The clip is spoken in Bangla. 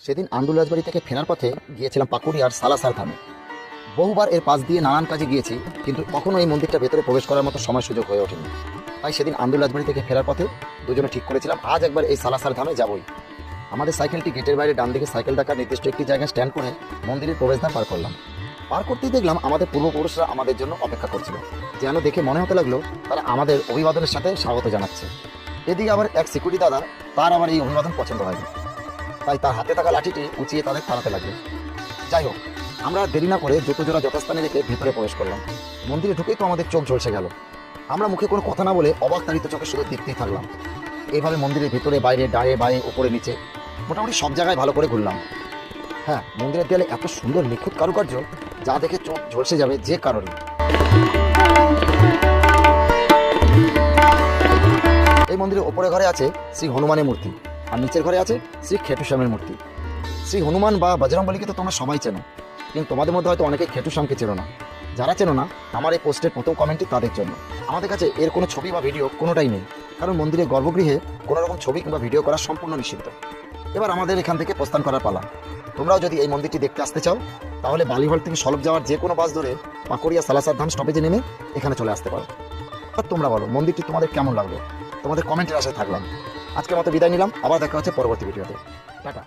সেদিন আন্দুল রাজবাড়ি থেকে ফেরার পথে গিয়েছিলাম পাকুড়িয়ার সালাসার ধামে। বহুবার এর পাশ দিয়ে নানান কাজে গিয়েছি, কিন্তু কখনো এই মন্দিরটা ভেতরে প্রবেশ করার মতো সময় সুযোগ হয়ে ওঠেনি। তাই সেদিন আন্দুল রাজবাড়ি থেকে ফেরার পথে দুজনে ঠিক করেছিলাম আজ একবার এই সালাসার ধামে যাবই। আমাদের সাইকেলটি গেটের বাইরে ডান দিকে সাইকেল রাখার নির্দিষ্ট একটি জায়গায় স্ট্যান্ড করে মন্দিরের প্রবেশদ্বার পার করলাম। পার করতেই দেখলাম আমাদের পূর্বপুরুষরা আমাদের জন্য অপেক্ষা করছিল। যেন দেখে মনে হতে লাগলো তারা আমাদের অভিবাদনের সাথে স্বাগত জানাচ্ছে। এদিকে আবার এক সিকিউরিটি দাদা, তার আবার এই অভিবাদন পছন্দ হয়নি, তাই তার হাতে থাকা লাঠিটি উঁচিয়ে তাদের তাড়াতে লাগলো। যাই হোক, আমরা দেরি না করে জুতো জোড়া যথাস্থানে রেখে ভেতরে প্রবেশ করলাম। মন্দিরে ঢুকেই তো আমাদের চোখ ঝলসে গেল। আমরা মুখে কোনো কথা না বলে অবাক তাড়িত চোখে শুধু দেখতেই থাকলাম। এইভাবে মন্দিরের ভেতরে বাইরে ডায়ে বায়ে উপরে নিচে মোটামুটি সব জায়গায় ভালো করে ঘুরলাম। হ্যাঁ, মন্দিরের দেয়ালে এত সুন্দর নিখুঁত কারুকার্য যা দেখে চোখ ঝলসে যাবে যে কারণে। এই মন্দিরের ওপরে ঘরে আছে শ্রী হনুমানের মূর্তি, আর নিচের ঘরে আছে শ্রী খেটুশ্যামের মূর্তি। শ্রী হনুমান বা বজরংবলীকে তো তোমরা সবাই চেনো, কিন্তু তোমাদের মধ্যে হয়তো অনেকে খেটুশ্যামকে চেনো না। যারা চেনো না, আমার এই পোস্টের প্রথম কমেন্টটি তাদের জন্য। আমাদের কাছে এর কোনো ছবি বা ভিডিও কোনোটাই নেই, কারণ মন্দিরের গর্ভগৃহে কোনো রকম ছবি কিংবা ভিডিও করা সম্পূর্ণ নিষিদ্ধ। এবার আমাদের এখান থেকে প্রস্থান করার পালা। তোমরাও যদি এই মন্দিরটি দেখতে আসতে চাও, তাহলে বালিহল থেকে সলভ যাওয়ার যে কোনো বাস ধরে পাকুড়িয়া সালাসার ধাম স্টপেজে নেমে এখানে চলে আসতে পারো। আর তোমরা বলো মন্দিরটি তোমাদের কেমন লাগলো, তোমাদের কমেন্টের আশায় থাকলাম। আজকের মতো বিদায় নিলাম, আবার দেখা হচ্ছে পরবর্তী ভিডিওতে। টাটা।